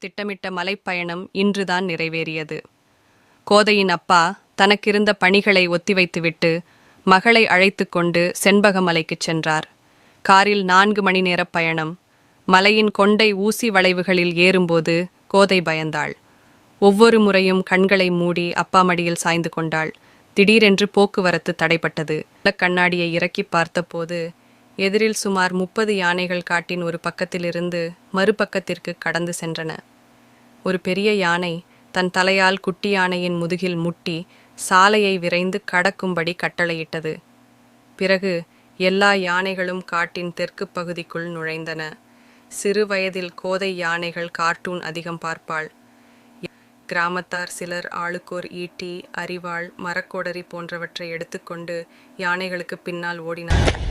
திட்டமிட்ட மலைப்பயணம் இன்றுதான் நிறைவேறியது. கோதையின் அப்பா தனக்கிருந்த பணிகளை ஒத்திவைத்துவிட்டு மகளை அழைத்து கொண்டு செண்பகமலைக்குச் சென்றார். காரில் 4 மணி நேர பயணம். மலையின் கொண்டை ஊசி வளைவுகளில் ஏறும்போது கோதை பயந்தாள். ஒவ்வொரு முறையும் கண்களை மூடி அப்பா மடியில் சாய்ந்து கொண்டாள். திடீரென்று போக்குவரத்து தடைப்பட்டது. கண்ணாடியை இறக்கி பார்த்தபோது எதிரில் சுமார் 30 யானைகள் காட்டின் ஒரு பக்கத்திலிருந்து மறுபக்கத்திற்கு கடந்து சென்றன. ஒரு பெரிய யானை தன் தலையால் குட்டி யானையின் முதுகில் முட்டி சாலையை விரைந்து கடக்கும்படி கட்டளையிட்டது. பிறகு எல்லா யானைகளும் காட்டின் தெற்கு பகுதிக்குள் நுழைந்தன. சிறு வயதில் கோதை யானைகள் கார்ட்டூன் அதிகம் பார்ப்பாள். கிராமத்தார் சிலர் ஆளுக்கோர் ஈட்டி, அரிவாள், மரக்கோடரி போன்றவற்றை எடுத்துக்கொண்டு யானைகளுக்கு பின்னால் ஓடினார்கள்.